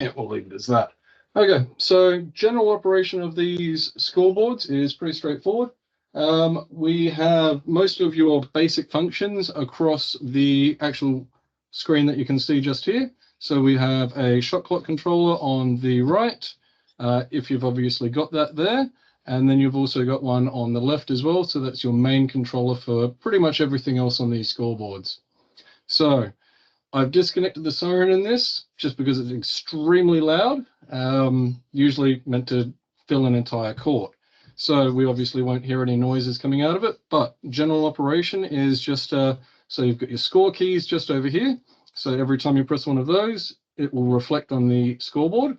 Yeah, we'll leave it as that. Okay, so general operation of these scoreboards is pretty straightforward. We have most of your basic functions across the actual screen that you can see just here. So we have a shot clock controller on the right, if you've obviously got that there. And then you've also got one on the left as well. So that's your main controller for pretty much everything else on these scoreboards. So I've disconnected the siren in this just because it's extremely loud, usually meant to fill an entire court. So we obviously won't hear any noises coming out of it, but general operation is just, so you've got your score keys just over here. So every time you press one of those, it will reflect on the scoreboard.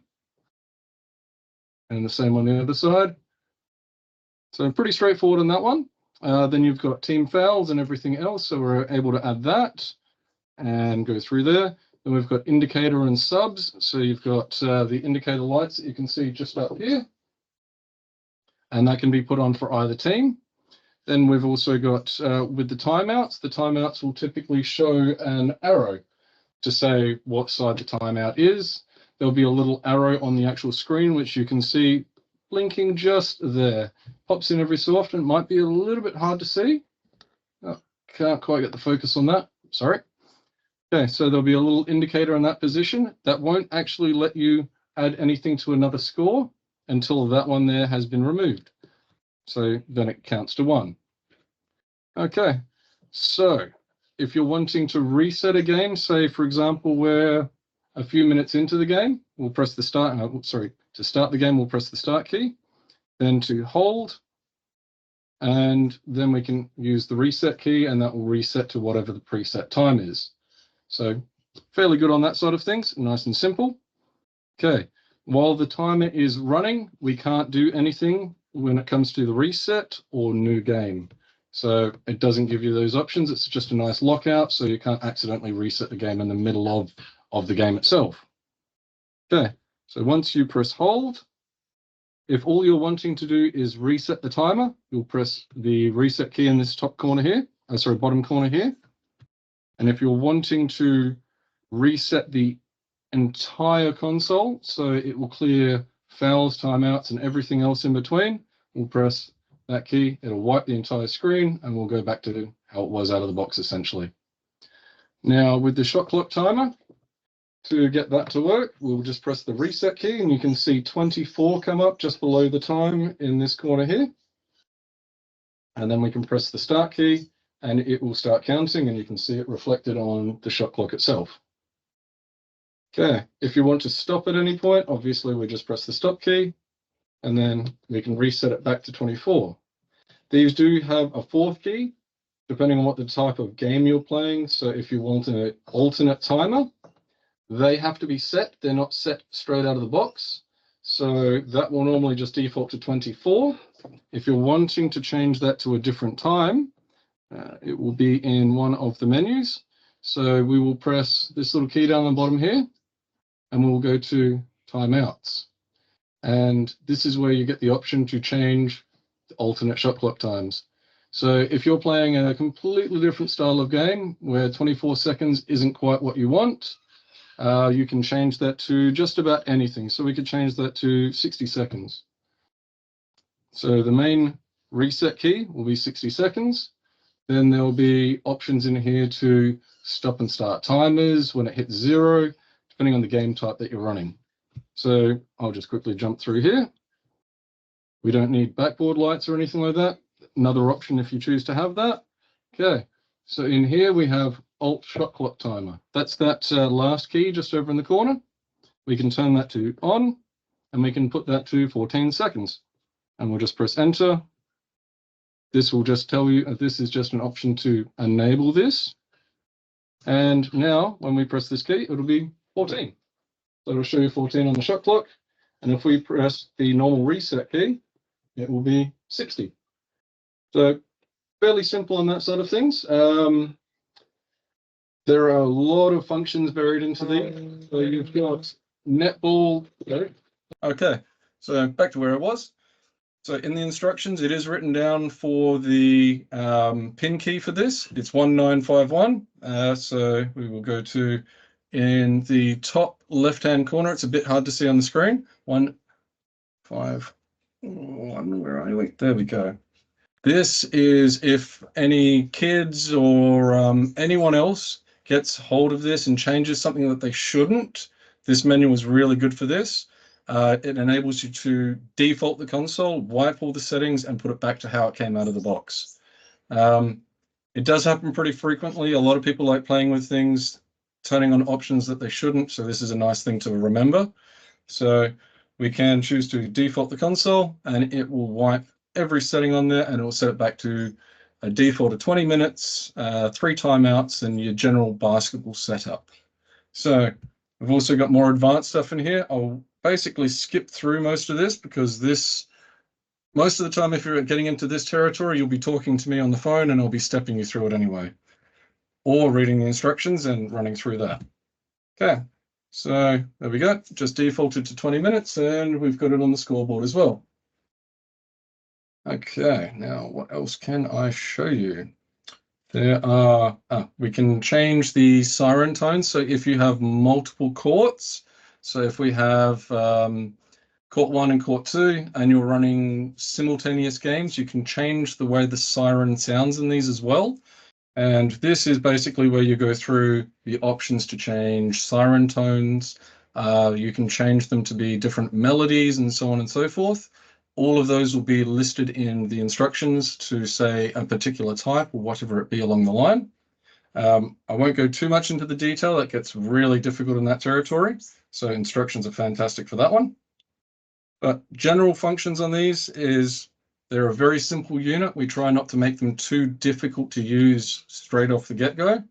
And the same on the other side. So pretty straightforward on that one. Then you've got team fouls and everything else. So we're able to add that and go through there. Then we've got indicator and subs. So you've got the indicator lights that you can see just up here. And that can be put on for either team. Then we've also got, with the timeouts will typically show an arrow to say what side the timeout is. There'll be a little arrow on the actual screen, which you can see blinking just there. Pops in every so often. It might be a little bit hard to see. Oh, can't quite get the focus on that. Sorry. Okay, so there'll be a little indicator in that position. That won't actually let you add anything to another score until that one there has been removed. So then it counts to 1. Okay, so if you're wanting to reset a game, say for example we're a few minutes into the game, we'll press the start, to start the game we'll press the start key, then to hold, and then we can use the reset key and that will reset to whatever the preset time is. So fairly good on that side of things, nice and simple. Okay, while the timer is running, we can't do anything when it comes to the reset or new game. So it doesn't give you those options. It's just a nice lockout, so you can't accidentally reset the game in the middle of the game itself. Okay, so once you press hold, if all you're wanting to do is reset the timer, you'll press the reset key in this top corner here, bottom corner here. And if you're wanting to reset the entire console, so it will clear fouls, timeouts, and everything else in between, we'll press that key, it'll wipe the entire screen, and we'll go back to how it was out of the box, essentially. Now, with the shot clock timer, to get that to work, we'll just press the reset key, and you can see 24 come up just below the time in this corner here. And then we can press the start key, and it will start counting, and you can see it reflected on the shot clock itself. Okay, if you want to stop at any point, obviously we just press the stop key, and then we can reset it back to 24. These do have a fourth key, depending on what the type of game you're playing. So if you want an alternate timer, they have to be set. They're not set straight out of the box. So that will normally just default to 24. If you're wanting to change that to a different time, it will be in one of the menus. So we will press this little key down the bottom here, and we'll go to timeouts. And this is where you get the option to change the alternate shot clock times. So if you're playing a completely different style of game where 24 seconds isn't quite what you want, you can change that to just about anything. So we could change that to 60 seconds. So the main reset key will be 60 seconds. Then there'll be options in here to stop and start timers when it hits 0, depending on the game type that you're running. So I'll just quickly jump through here. We don't need backboard lights or anything like that. Another option if you choose to have that. Okay, so in here we have Alt Shot Clock Timer. That's that last key just over in the corner. We can turn that to on, and we can put that to 14 seconds. And we'll just press enter. This will just tell you this is just an option to enable this. And now when we press this key, it'll be 14. So it'll show you 14 on the shot clock. And if we press the normal reset key, it will be 60. So fairly simple on that side of things. There are a lot of functions buried into these. So you've got netball. Okay, so back to where it was. So in the instructions, it is written down for the pin key for this. It's 1951. So we will go to in the top left-hand corner. It's a bit hard to see on the screen. 1, 5, 1, where are we? There we go. This is if any kids or anyone else gets hold of this and changes something that they shouldn't. This menu is really good for this. It enables you to default the console, wipe all the settings, and put it back to how it came out of the box. It does happen pretty frequently. A lot of people like playing with things, turning on options that they shouldn't, so this is a nice thing to remember. So we can choose to default the console, and it will wipe every setting on there, and it will set it back to a default of 20 minutes, 3 timeouts, and your general basketball setup. So we've also got more advanced stuff in here. I'll basically skip through most of this because most of the time, if you're getting into this territory, you'll be talking to me on the phone and I'll be stepping you through it anyway, or reading the instructions and running through that. Okay, so there we go. Just defaulted to 20 minutes and we've got it on the scoreboard as well. Okay, now what else can I show you? There are, we can change the siren tone. So if you have multiple courts, so if we have court 1 and court 2, and you're running simultaneous games, you can change the way the siren sounds in these as well. And this is basically where you go through the options to change siren tones. You can change them to be different melodies and so on and so forth. All of those will be listed in the instructions to say a particular type or whatever it be along the line. I won't go too much into the detail. It gets really difficult in that territory. So instructions are fantastic for that one. But general functions on these is they're a very simple unit. We try not to make them too difficult to use straight off the get-go.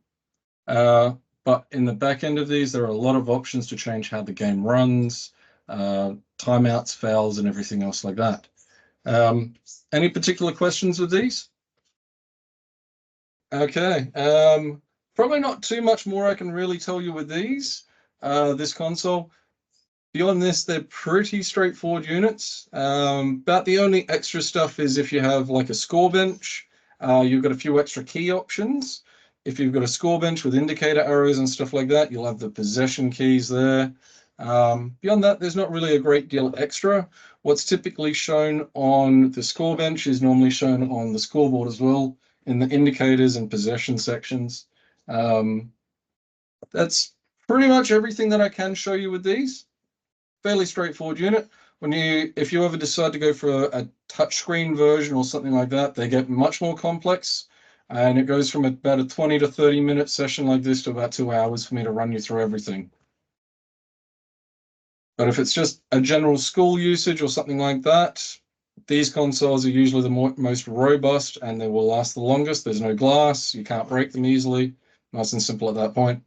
But in the back end of these, there are a lot of options to change how the game runs, timeouts, fouls, and everything else like that. Any particular questions with these? Okay, probably not too much more I can really tell you with these, this console. Beyond this, they're pretty straightforward units. About the only extra stuff is if you have like a score bench, you've got a few extra key options. If you've got a score bench with indicator arrows and stuff like that, you'll have the possession keys there. Beyond that, there's not really a great deal extra. What's typically shown on the score bench is normally shown on the scoreboard as well, in the indicators and possession sections. That's pretty much everything that I can show you with these. Fairly straightforward unit. If you ever decide to go for a touchscreen version or something like that, they get much more complex, and it goes from about a 20 to 30 minute session like this to about 2 hours for me to run you through everything. But if it's just a general school usage or something like that, these consoles are usually the most robust and they will last the longest. There's no glass, you can't break them easily. Nice and simple at that point.